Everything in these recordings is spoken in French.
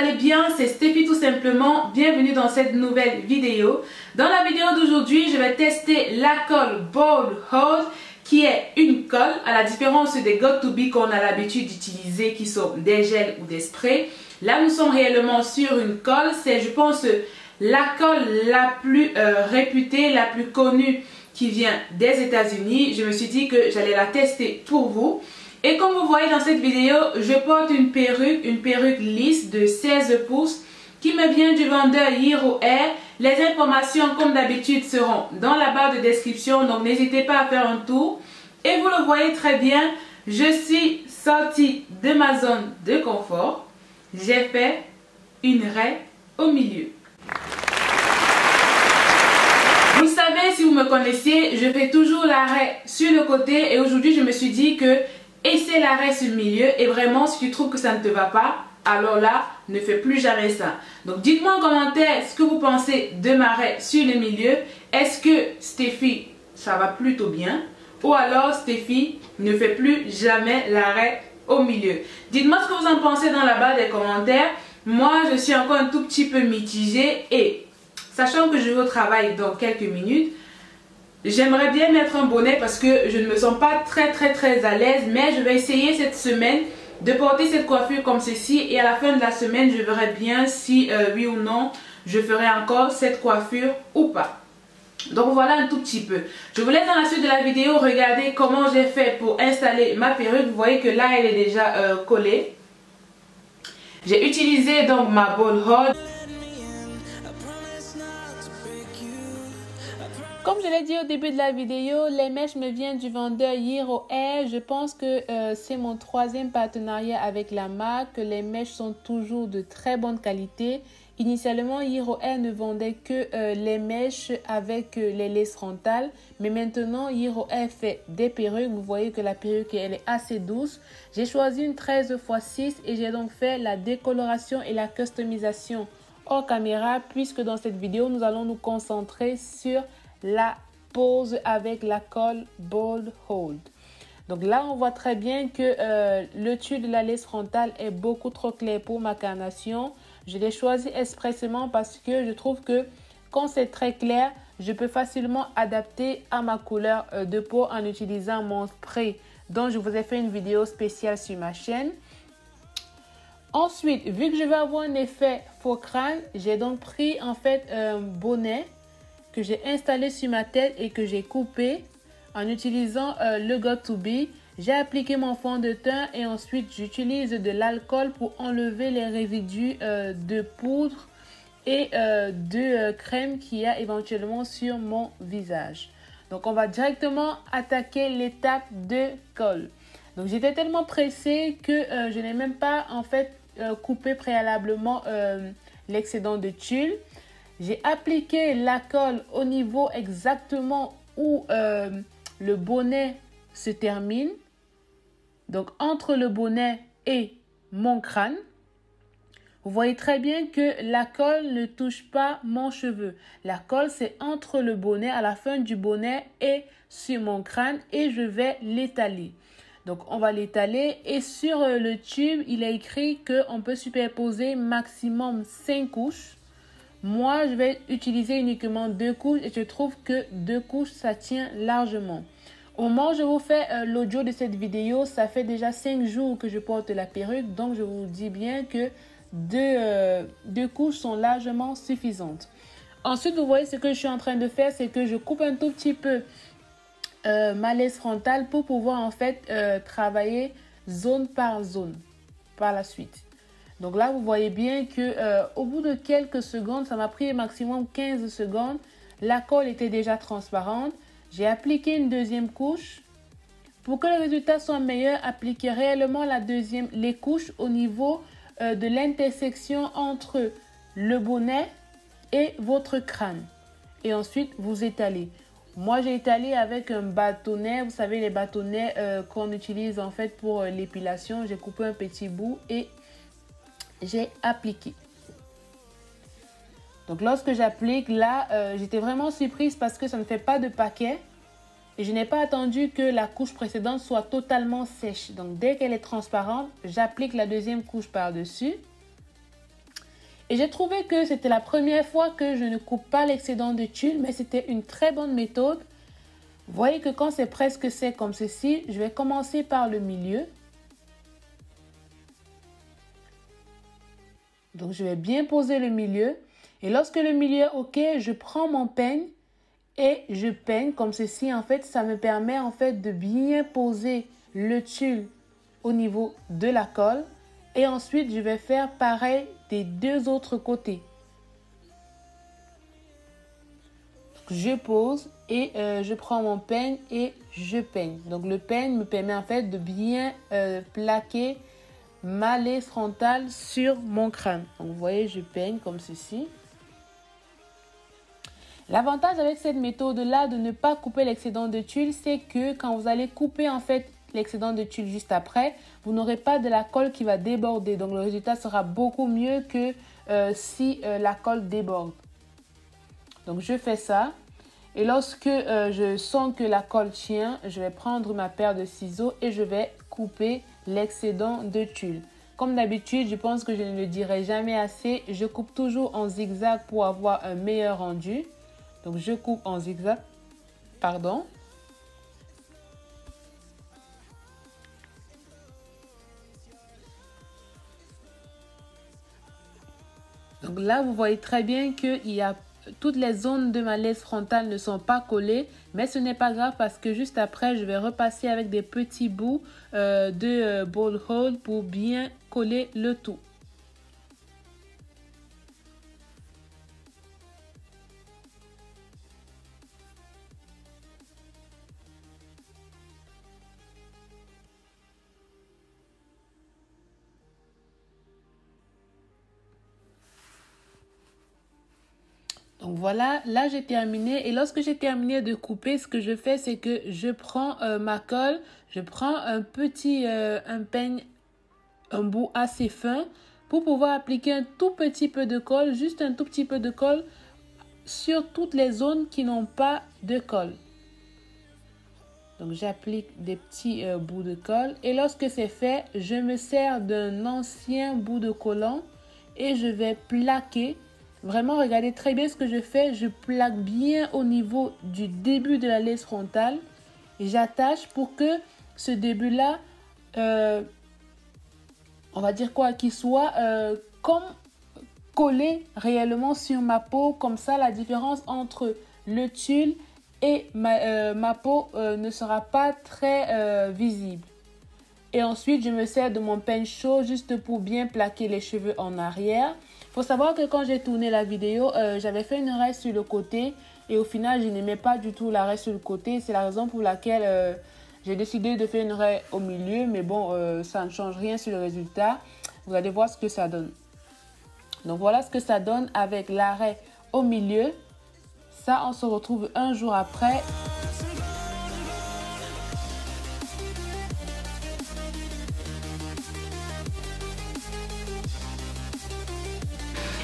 allez bien, c'est Steffi tout simplement, bienvenue dans cette nouvelle vidéo. Dans la vidéo d'aujourd'hui, je vais tester la colle Bold Hold qui est une colle, à la différence des Got2b qu'on a l'habitude d'utiliser qui sont des gels ou des sprays. Là, nous sommes réellement sur une colle, c'est je pense la colle la plus réputée, la plus connue qui vient des États-Unis. Je me suis dit que j'allais la tester pour vous. Et comme vous voyez dans cette vidéo, je porte une perruque lisse de 16 pouces qui me vient du vendeur Hero Hair. Les informations comme d'habitude seront dans la barre de description, donc n'hésitez pas à faire un tour. Et vous le voyez très bien, je suis sortie de ma zone de confort. J'ai fait une raie au milieu. Vous savez, si vous me connaissiez, je fais toujours la raie sur le côté et aujourd'hui je me suis dit que essaie la raie sur le milieu et vraiment si tu trouves que ça ne te va pas, alors là, ne fais plus jamais ça. Donc dites-moi en commentaire ce que vous pensez de ma raie sur le milieu. Est-ce que Steffi, ça va plutôt bien? Ou alors Steffi ne fait plus jamais la raie au milieu? Dites-moi ce que vous en pensez dans la barre des commentaires. Moi, je suis encore un tout petit peu mitigée et sachant que je vais au travail dans quelques minutes, j'aimerais bien mettre un bonnet parce que je ne me sens pas très à l'aise, mais je vais essayer cette semaine de porter cette coiffure comme ceci et à la fin de la semaine je verrai bien si oui ou non je ferai encore cette coiffure ou pas. Donc voilà un tout petit peu. Je vous laisse dans la suite de la vidéo regarder comment j'ai fait pour installer ma perruque. Vous voyez que là elle est déjà collée. J'ai utilisé donc ma Bold Hold. Comme je l'ai dit au début de la vidéo, les mèches me viennent du vendeur Hero Hair. Je pense que c'est mon troisième partenariat avec la marque. Les mèches sont toujours de très bonne qualité. Initialement, Hero Hair ne vendait que les mèches avec les laisses frontales. Mais maintenant, Hero Hair fait des perruques. Vous voyez que la perruque elle est assez douce. J'ai choisi une 13x6 et j'ai donc fait la décoloration et la customisation hors caméra. Puisque dans cette vidéo, nous allons nous concentrer sur la pose avec la colle Bold Hold. Donc là, on voit très bien que le dessus de la laisse frontale est beaucoup trop clair pour ma carnation. Je l'ai choisi expressément parce que je trouve que quand c'est très clair, je peux facilement adapter à ma couleur de peau en utilisant mon spray dont je vous ai fait une vidéo spéciale sur ma chaîne. Ensuite, vu que je vais avoir un effet faux crâne, j'ai donc pris en fait un bonnet que j'ai installé sur ma tête et que j'ai coupé en utilisant le Got2b. J'ai appliqué mon fond de teint et ensuite j'utilise de l'alcool pour enlever les résidus de poudre et de crème qu'il y a éventuellement sur mon visage. Donc on va directement attaquer l'étape de colle. Donc j'étais tellement pressée que je n'ai même pas en fait coupé préalablement l'excédent de tulle. J'ai appliqué la colle au niveau exactement où le bonnet se termine. Donc entre le bonnet et mon crâne. Vous voyez très bien que la colle ne touche pas mon cheveu. La colle c'est entre le bonnet, à la fin du bonnet et sur mon crâne et je vais l'étaler. Donc on va l'étaler et sur le tube il est écrit qu'on peut superposer maximum 5 couches. Moi, je vais utiliser uniquement 2 couches et je trouve que 2 couches, ça tient largement. Au moment où je vous fais l'audio de cette vidéo, ça fait déjà 5 jours que je porte la perruque. Donc, je vous dis bien que 2 couches sont largement suffisantes. Ensuite, vous voyez ce que je suis en train de faire, c'est que je coupe un tout petit peu ma laisse frontale pour pouvoir en fait travailler zone par zone par la suite. Donc là, vous voyez bien que au bout de quelques secondes, ça m'a pris maximum 15 secondes. La colle était déjà transparente. J'ai appliqué une deuxième couche. Pour que le résultat soit meilleur, appliquez réellement les couches au niveau de l'intersection entre le bonnet et votre crâne. Et ensuite, vous étalez. Moi, j'ai étalé avec un bâtonnet. Vous savez, les bâtonnets qu'on utilise en fait pour l'épilation. J'ai coupé un petit bout et j'ai appliqué. Donc lorsque j'applique là, j'étais vraiment surprise parce que ça ne fait pas de paquet et je n'ai pas attendu que la couche précédente soit totalement sèche. Donc dès qu'elle est transparente, j'applique la deuxième couche par dessus Et j'ai trouvé que c'était la première fois que je ne coupe pas l'excédent de tulle, mais c'était une très bonne méthode. Vous voyez que quand c'est presque sec comme ceci, je vais commencer par le milieu. Donc je vais bien poser le milieu. Et lorsque le milieu est OK, je prends mon peigne et je peigne comme ceci. En fait, ça me permet en fait de bien poser le tulle au niveau de la colle. Et ensuite, je vais faire pareil des deux autres côtés. Je pose et je prends mon peigne et je peigne. Donc le peigne me permet en fait de bien plaquer ma laisse frontale sur mon crâne. Donc vous voyez, je peigne comme ceci. L'avantage avec cette méthode-là de ne pas couper l'excédent de tulle, c'est que quand vous allez couper en fait l'excédent de tulle juste après, vous n'aurez pas de la colle qui va déborder. Donc le résultat sera beaucoup mieux que si la colle déborde. Donc je fais ça. Et lorsque je sens que la colle tient, je vais prendre ma paire de ciseaux et je vais couper l'excédent de tulle. Comme d'habitude, je pense que je ne le dirai jamais assez, je coupe toujours en zigzag pour avoir un meilleur rendu. Donc je coupe en zigzag, pardon. Donc là, vous voyez très bien que toutes les zones de ma laisse frontale ne sont pas collées. Mais ce n'est pas grave parce que juste après, je vais repasser avec des petits bouts de ball hold pour bien coller le tout. Donc voilà, là j'ai terminé et lorsque j'ai terminé de couper, ce que je fais, c'est que je prends ma colle, je prends un peigne, un bout assez fin pour pouvoir appliquer un tout petit peu de colle, juste un tout petit peu de colle sur toutes les zones qui n'ont pas de colle. Donc j'applique des petits bouts de colle et lorsque c'est fait, je me sers d'un ancien bout de collant et je vais plaquer. Vraiment, regardez très bien ce que je fais. Je plaque bien au niveau du début de la laisse frontale. Et j'attache pour que ce début-là, on va dire quoi, qu'il soit comme collé réellement sur ma peau. Comme ça, la différence entre le tulle et ma peau ne sera pas très visible. Et ensuite, je me sers de mon peigne chaud juste pour bien plaquer les cheveux en arrière. Il faut savoir que quand j'ai tourné la vidéo, j'avais fait une raie sur le côté. Et au final, je n'aimais pas du tout la raie sur le côté. C'est la raison pour laquelle j'ai décidé de faire une raie au milieu. Mais bon, ça ne change rien sur le résultat. Vous allez voir ce que ça donne. Donc voilà ce que ça donne avec la raie au milieu. Ça, on se retrouve un jour après.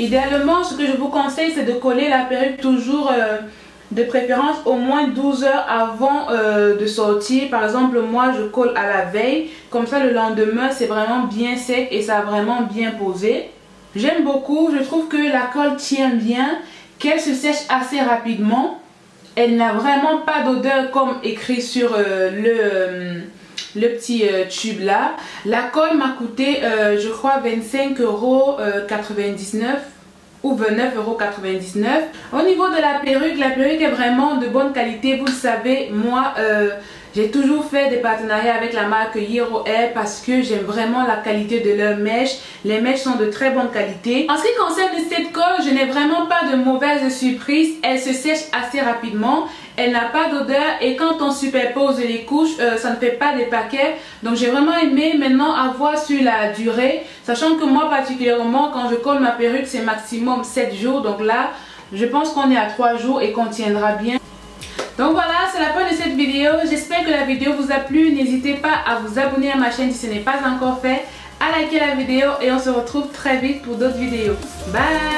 Idéalement, ce que je vous conseille, c'est de coller la perruque toujours de préférence au moins 12 heures avant de sortir. Par exemple, moi, je colle à la veille. Comme ça, le lendemain, c'est vraiment bien sec et ça a vraiment bien posé. J'aime beaucoup. Je trouve que la colle tient bien, qu'elle se sèche assez rapidement. Elle n'a vraiment pas d'odeur comme écrit sur le petit tube là. La colle m'a coûté je crois 25,99 € ou 29,99 €. Au niveau de la perruque est vraiment de bonne qualité. Vous le savez, moi j'ai toujours fait des partenariats avec la marque Hero Hair parce que j'aime vraiment la qualité de leurs mèches. Les mèches sont de très bonne qualité. En ce qui concerne cette colle, je n'ai vraiment pas de mauvaise surprise. Elle se sèche assez rapidement. Elle n'a pas d'odeur et quand on superpose les couches, ça ne fait pas des paquets. Donc j'ai vraiment aimé maintenant avoir sur la durée. Sachant que moi particulièrement, quand je colle ma perruque, c'est maximum 7 jours. Donc là, je pense qu'on est à 3 jours et qu'on tiendra bien. Donc voilà, c'est la fin de cette vidéo. J'espère que la vidéo vous a plu. N'hésitez pas à vous abonner à ma chaîne si ce n'est pas encore fait, à liker la vidéo et on se retrouve très vite pour d'autres vidéos. Bye!